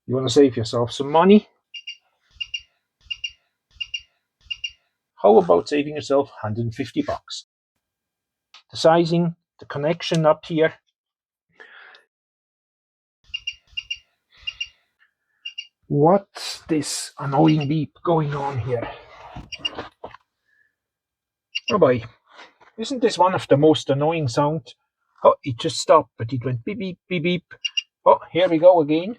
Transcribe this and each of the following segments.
You want to save yourself some money? How about saving yourself 150 bucks? The sizing, the connection up here. What's this annoying beep going on here? Oh boy, isn't this one of the most annoying sounds? Oh, it just stopped, but it went beep, beep, beep, beep. Oh, here we go again.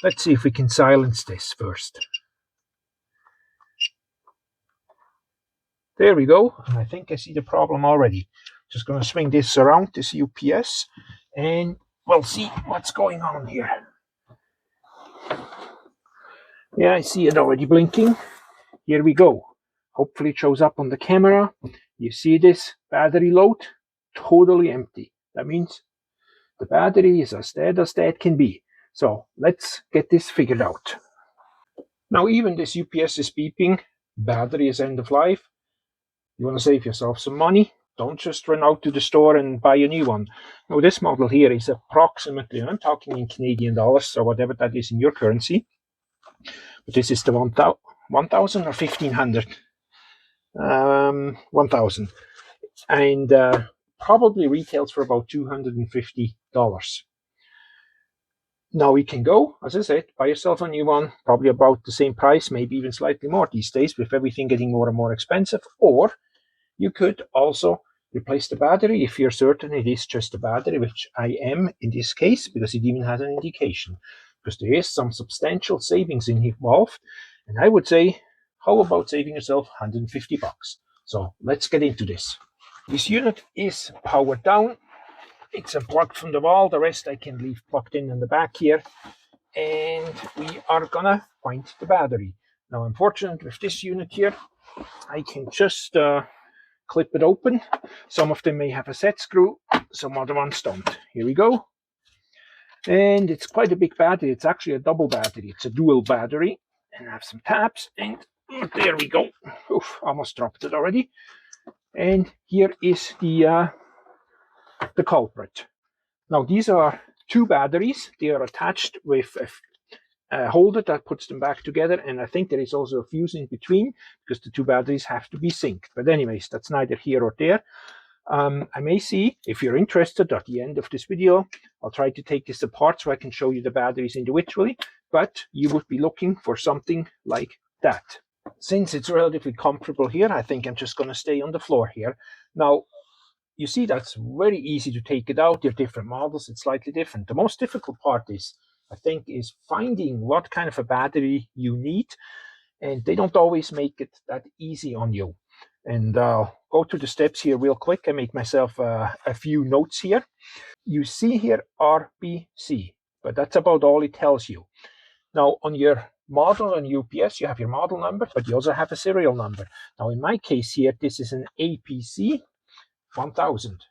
Let's see if we can silence this first. There we go. And I think I see the problem already. Just going to swing this around, this UPS, and we'll see what's going on here. Yeah, I see it already blinking. Here we go. Hopefully it shows up on the camera. You see this battery load? Totally empty. That means the battery is as dead as dead can be. So let's get this figured out. Now even this UPS is beeping. Battery is end of life. You want to save yourself some money? Don't just run out to the store and buy a new one. Now this model here is approximately, I'm talking in Canadian dollars or whatever that is in your currency. But this is the 1,000 or 1,500. 1,000. And probably retails for about $250. Now you can go, as I said, buy yourself a new one, probably about the same price, maybe even slightly more these days with everything getting more and more expensive. Or you could also replace the battery if you're certain it is just a battery, which I am in this case, because it even has an indication. Because there is some substantial savings involved. And I would say, how about saving yourself 150 bucks? So let's get into this. This unit is powered down. It's unplugged from the wall. The rest I can leave plugged in the back here. And we are gonna find the battery. Now, unfortunately, with this unit here, I can just clip it open. Some of them may have a set screw, some other ones don't. Here we go. And it's quite a big battery. It's actually a double battery. It's a dual battery. And I have some tabs, and there we go. Oof, almost dropped it already. And here is the culprit. Now these are two batteries. They are attached with a holder that puts them back together, and I think there is also a fuse in between because the two batteries have to be synced. But anyways, that's neither here or there. I may see, if you're interested, at the end of this video, I'll try to take this apart so I can show you the batteries individually, but you would be looking for something like that. Since it's relatively comfortable here, I think I'm just going to stay on the floor here. Now, you see that's very easy to take it out. There are different models, it's slightly different. The most difficult part is, I think, is finding what kind of a battery you need, and they don't always make it that easy on you. And I'll go through the steps here real quick. I make myself a few notes here. You see here RBC, but that's about all it tells you. Now on your model on UPS, you have your model number, but you also have a serial number. Now in my case here, this is an APC 1000.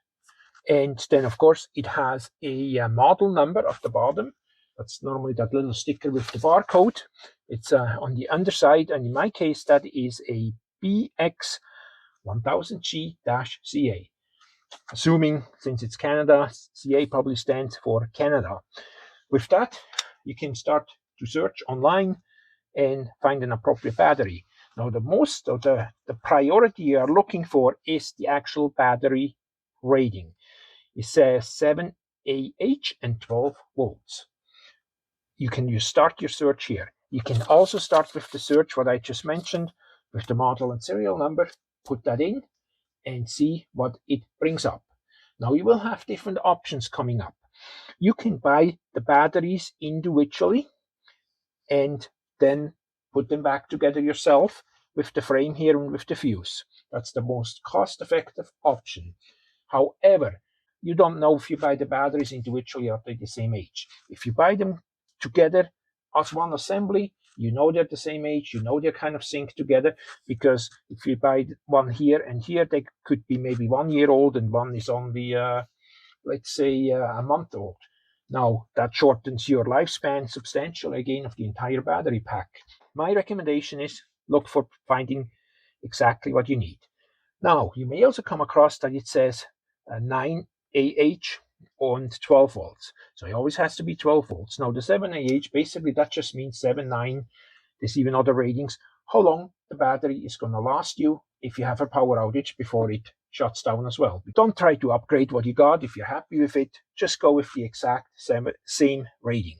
And then of course it has a model number at the bottom. That's normally that little sticker with the barcode. It's on the underside, and in my case that is a BX 1000G-CA. Assuming, since it's Canada, CA probably stands for Canada. With that, you can start to search online and find an appropriate battery. Now, the priority you are looking for is the actual battery rating. It says 7 AH and 12 volts. You can start your search here. You can also start with the search, what I just mentioned, with the model and serial number, put that in and see what it brings up. Now you will have different options coming up. You can buy the batteries individually and then put them back together yourself with the frame here and with the fuse. That's the most cost-effective option. However, you don't know if you buy the batteries individually or they're the same age. If you buy them together as one assembly, you know they're the same age, you know they're kind of synced together, because if you buy one here and here, they could be maybe 1 year old and one is only, let's say, a month old. Now, that shortens your lifespan substantially, again, of the entire battery pack. My recommendation is look for finding exactly what you need. Now, you may also come across that it says 9AH and 12 volts. So it always has to be 12 volts. Now the 7AH, basically that just means 7, 9. There's even other ratings. How long the battery is going to last you if you have a power outage before it shuts down as well. Don't try to upgrade what you got. If you're happy with it, just go with the exact same rating.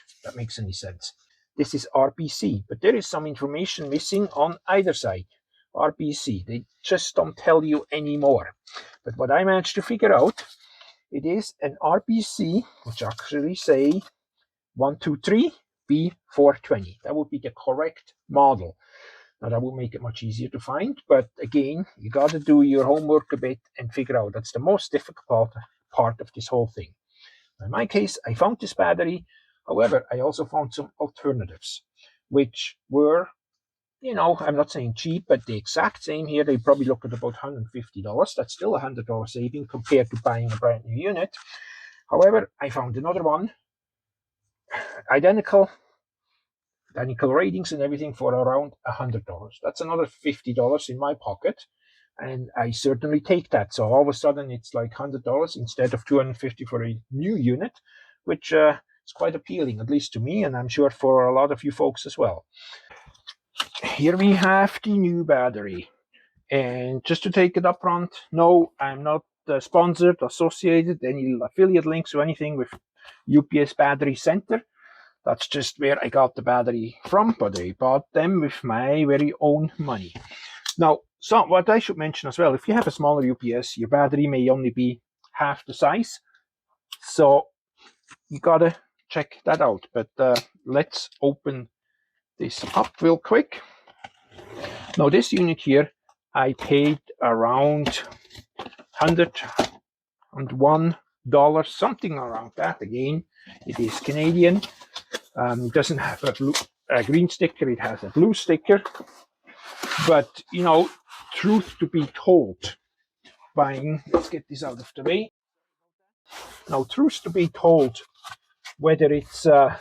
If that makes any sense. This is RBC, but there is some information missing on either side. RBC, they just don't tell you anymore. But what I managed to figure out, it is an RBC, which actually say 123 B420. That would be the correct model. Now that would make it much easier to find, but again, you got to do your homework a bit and figure out. That's the most difficult part of this whole thing. In my case, I found this battery. However, I also found some alternatives, which were, I'm not saying cheap, but the exact same here. They probably look at about $150. That's still a $100 saving compared to buying a brand new unit. However, I found another one, identical ratings and everything, for around $100. That's another $50 in my pocket, and I certainly take that. So all of a sudden, it's like $100 instead of $250 for a new unit, which is quite appealing, at least to me, and I'm sure for a lot of you folks as well. Here we have the new battery, and just to take it up front, no, I'm not sponsored, associated, any affiliate links or anything with UPS Battery Center. That's just where I got the battery from, but I bought them with my very own money. Now, so what I should mention as well, if you have a smaller UPS, your battery may only be half the size. So you gotta check that out. But let's open this up real quick. Now, this unit here, I paid around $101, something around that. Again, it is Canadian. It doesn't have a green sticker, it has a blue sticker. But, truth to be told, let's get this out of the way. Now, truth to be told, whether it's a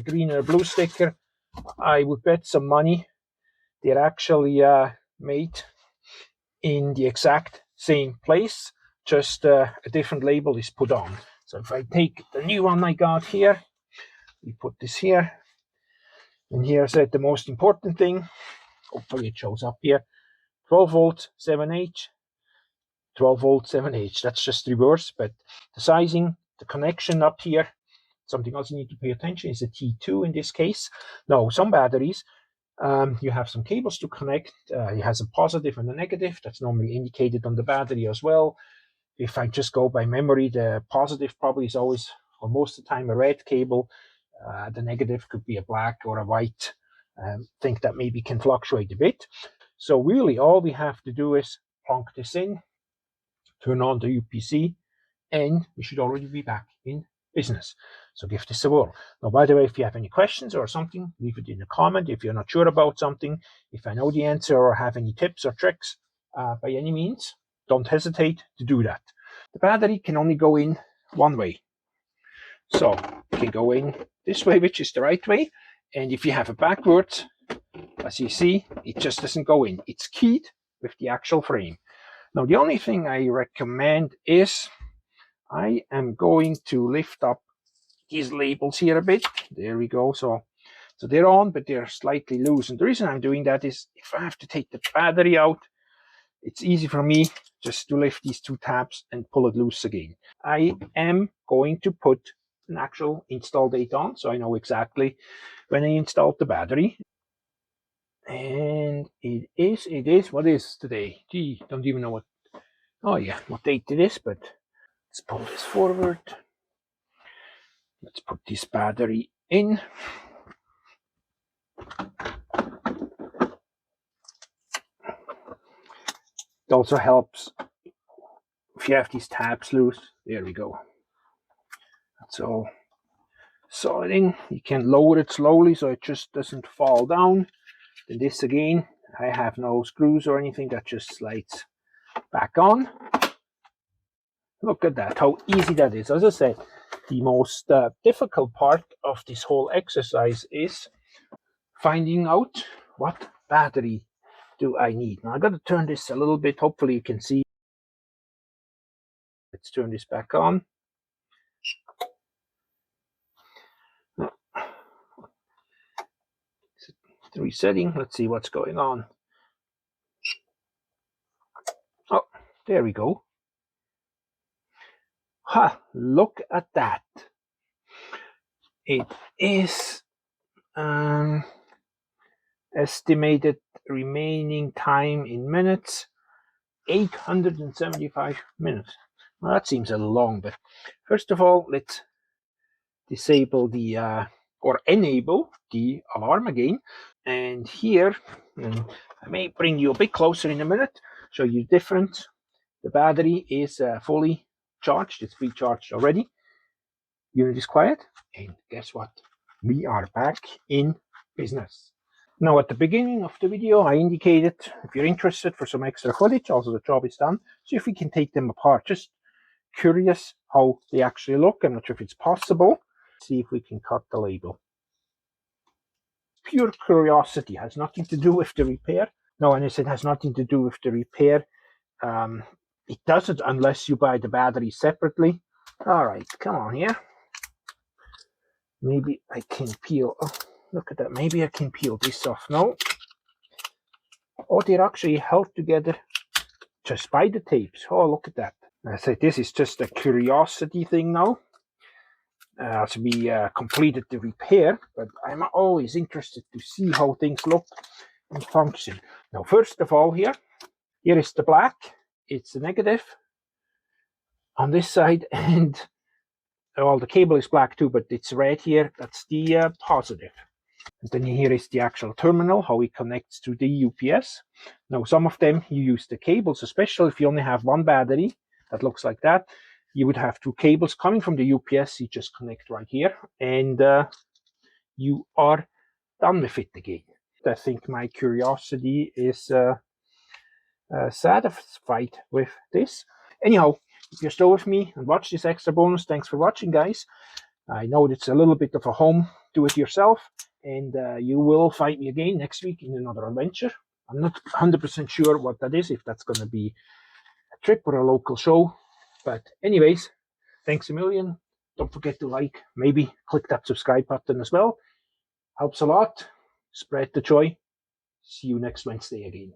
green or blue sticker, I would bet some money they're actually made in the exact same place, just a different label is put on. So if I take the new one I got here, we put this here, and here's the most important thing. Hopefully it shows up here. 12 volt 7H, 12 volt 7H. That's just reverse, but the sizing, the connection up here, something else you need to pay attention is a T2 in this case. Now, some batteries, you have some cables to connect. It has a positive and a negative. That's normally indicated on the battery as well. If I just go by memory, the positive probably is always, or most of the time, a red cable. The negative could be a black or a white. Think that maybe can fluctuate a bit. So really, all we have to do is plunk this in, turn on the UPC, and we should already be back in business. So give this a whirl. Now, by the way, if you have any questions or something, leave it in a comment. If you're not sure about something, if I know the answer or have any tips or tricks, by any means, don't hesitate to do that. The battery can only go in one way. So it can go in this way, which is the right way. And if you have it backwards, as you see, it just doesn't go in. It's keyed with the actual frame. Now, the only thing I recommend is I am going to lift up these labels here a bit. There we go. So they're on, but they're slightly loose. And the reason I'm doing that is if I have to take the battery out, it's easy for me just to lift these two tabs and pull it loose again. I am going to put an actual install date on, so I know exactly when I installed the battery. And it is, what is today? Gee, don't even know what date it is, but let's pull this forward. Let's put this battery in. It also helps if you have these tabs loose. There we go. That's all solid in. You can lower it slowly so it just doesn't fall down. Then this again, I have no screws or anything, that just slides back on. Look at that, how easy that is. As I said, the most difficult part of this whole exercise is finding out what battery do I need. Now I got to turn this a little bit, hopefully you can see. Let's turn this back on. resetting. Let's see what's going on. Oh, there we go. Ha, look at that. It is estimated remaining time in minutes, 875 minutes. Well, that seems a little long, but first of all, let's disable the or enable the alarm again. And here, and I may bring you a bit closer in a minute, show you the difference. The battery is fully charged, it's pre-charged already. Unit is quiet, and guess what? We are back in business. Now, at the beginning of the video, I indicated if you're interested for some extra footage, also the job is done. See if we can take them apart. Just curious how they actually look. I'm not sure if it's possible. See if we can cut the label. Pure curiosity, has nothing to do with the repair. No, and it has nothing to do with the repair. It doesn't unless you buy the battery separately. All right, come on here. Maybe I can peel. Oh, look at that. Maybe I can peel this off. No. Oh, they're actually held together just by the tapes. Oh, look at that. I said this is just a curiosity thing now. As we completed the repair, but I'm always interested to see how things look and function. Now, first of all, here is the black. It's the negative on this side, and well, the cable is black too, but it's red here. That's the positive. And then here is the actual terminal, how it connects to the UPS. Now, some of them you use the cables, especially if you only have one battery that looks like that. You would have two cables coming from the UPS. You just connect right here, and you are done with it again. I think my curiosity is satisfied with this. Anyhow, if you're still with me and watch this extra bonus, thanks for watching, guys. I know it's a little bit of a home do-it-yourself, and you will find me again next week in another adventure. I'm not 100% sure what that is, if that's going to be a trip or a local show. But anyways, thanks a million. Don't forget to like, maybe click that subscribe button as well. Helps a lot. Spread the joy. See you next Wednesday again.